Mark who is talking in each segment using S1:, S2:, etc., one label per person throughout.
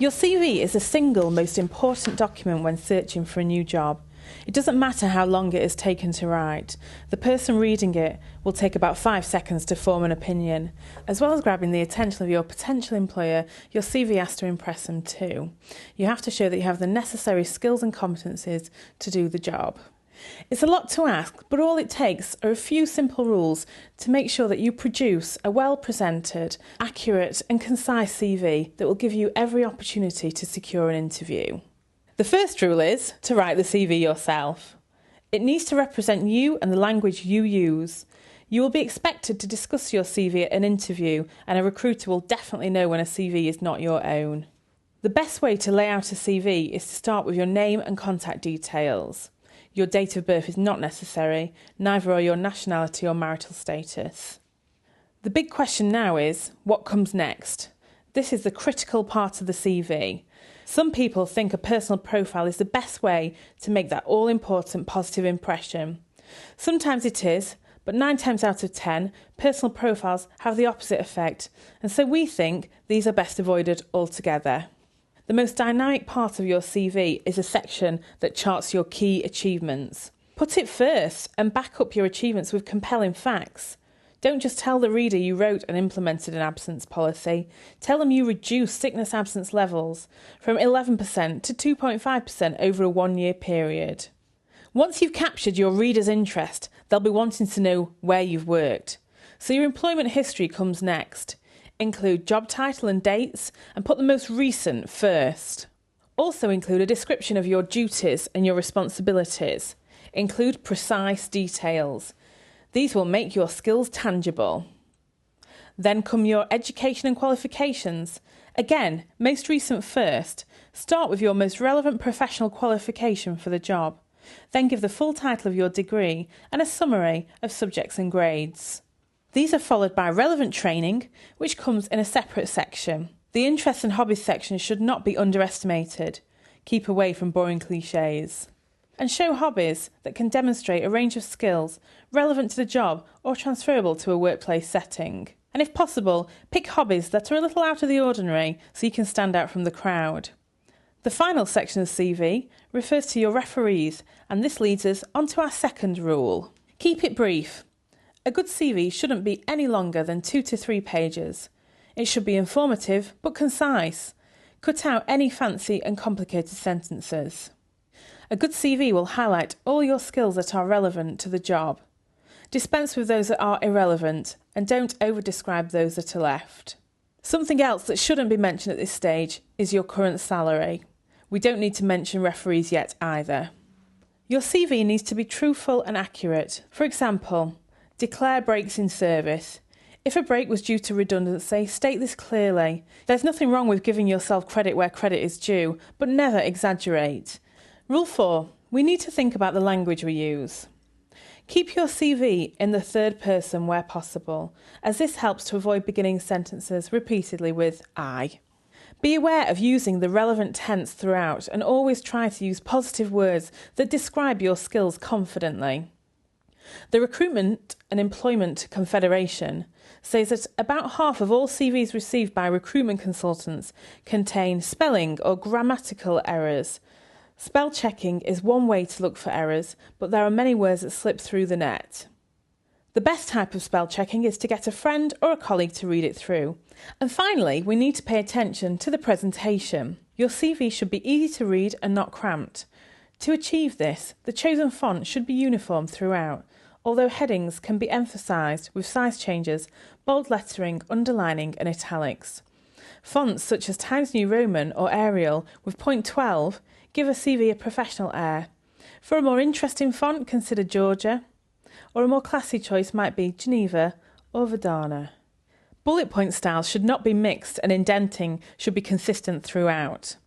S1: Your CV is the single most important document when searching for a new job. It doesn't matter how long it has taken to write. The person reading it will take about 5 seconds to form an opinion. As well as grabbing the attention of your potential employer, your CV has to impress them too. You have to show that you have the necessary skills and competencies to do the job. It's a lot to ask, but all it takes are a few simple rules to make sure that you produce a well-presented, accurate and concise CV that will give you every opportunity to secure an interview. The first rule is to write the CV yourself. It needs to represent you and the language you use. You will be expected to discuss your CV at an interview, and a recruiter will definitely know when a CV is not your own. The best way to lay out a CV is to start with your name and contact details. Your date of birth is not necessary, neither are your nationality or marital status. The big question now is, what comes next? This is the critical part of the CV. Some people think a personal profile is the best way to make that all-important positive impression. Sometimes it is, but 9 times out of 10, personal profiles have the opposite effect, and so we think these are best avoided altogether. The most dynamic part of your CV is a section that charts your key achievements. Put it first and back up your achievements with compelling facts. Don't just tell the reader you wrote and implemented an absence policy. Tell them you reduced sickness absence levels from 11% to 2.5% over a 1-year period. Once you've captured your reader's interest, they'll be wanting to know where you've worked. So your employment history comes next. Include job title and dates, and put the most recent first. Also include a description of your duties and your responsibilities. Include precise details. These will make your skills tangible. Then come your education and qualifications. Again, most recent first. Start with your most relevant professional qualification for the job. Then give the full title of your degree and a summary of subjects and grades. These are followed by relevant training, which comes in a separate section. The interests and hobbies section should not be underestimated. Keep away from boring cliches. And show hobbies that can demonstrate a range of skills relevant to the job or transferable to a workplace setting. And if possible, pick hobbies that are a little out of the ordinary so you can stand out from the crowd. The final section of CV refers to your referees, and this leads us onto our second rule. Keep it brief. A good CV shouldn't be any longer than 2 to 3 pages. It should be informative but concise. Cut out any fancy and complicated sentences. A good CV will highlight all your skills that are relevant to the job. Dispense with those that are irrelevant, and don't over-describe those that are left. Something else that shouldn't be mentioned at this stage is your current salary. We don't need to mention referees yet either. Your CV needs to be truthful and accurate. For example, declare breaks in service. If a break was due to redundancy, state this clearly. There's nothing wrong with giving yourself credit where credit is due, but never exaggerate. Rule 4. We need to think about the language we use. Keep your CV in the third person where possible, as this helps to avoid beginning sentences repeatedly with I. Be aware of using the relevant tense throughout, and always try to use positive words that describe your skills confidently. The Recruitment and Employment Confederation says that about half of all CVs received by recruitment consultants contain spelling or grammatical errors. Spell checking is one way to look for errors, but there are many words that slip through the net. The best type of spell checking is to get a friend or a colleague to read it through. And finally, we need to pay attention to the presentation. Your CV should be easy to read and not cramped. To achieve this, the chosen font should be uniform throughout, although headings can be emphasised with size changes, bold lettering, underlining and italics. Fonts such as Times New Roman or Arial with point 12 give a CV a professional air. For a more interesting font, consider Georgia, or a more classy choice might be Geneva or Verdana. Bullet point styles should not be mixed, and indenting should be consistent throughout.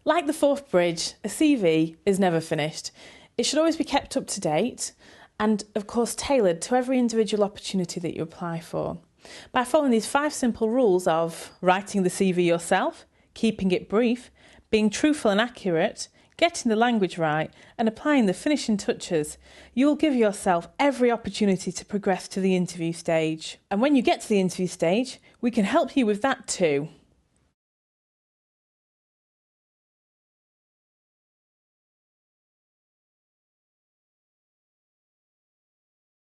S1: Like the Forth Bridge, a CV is never finished. It should always be kept up to date and, of course, tailored to every individual opportunity that you apply for. By following these 5 simple rules of writing the CV yourself, keeping it brief, being truthful and accurate, getting the language right and applying the finishing touches, you will give yourself every opportunity to progress to the interview stage. And when you get to the interview stage, we can help you with that too.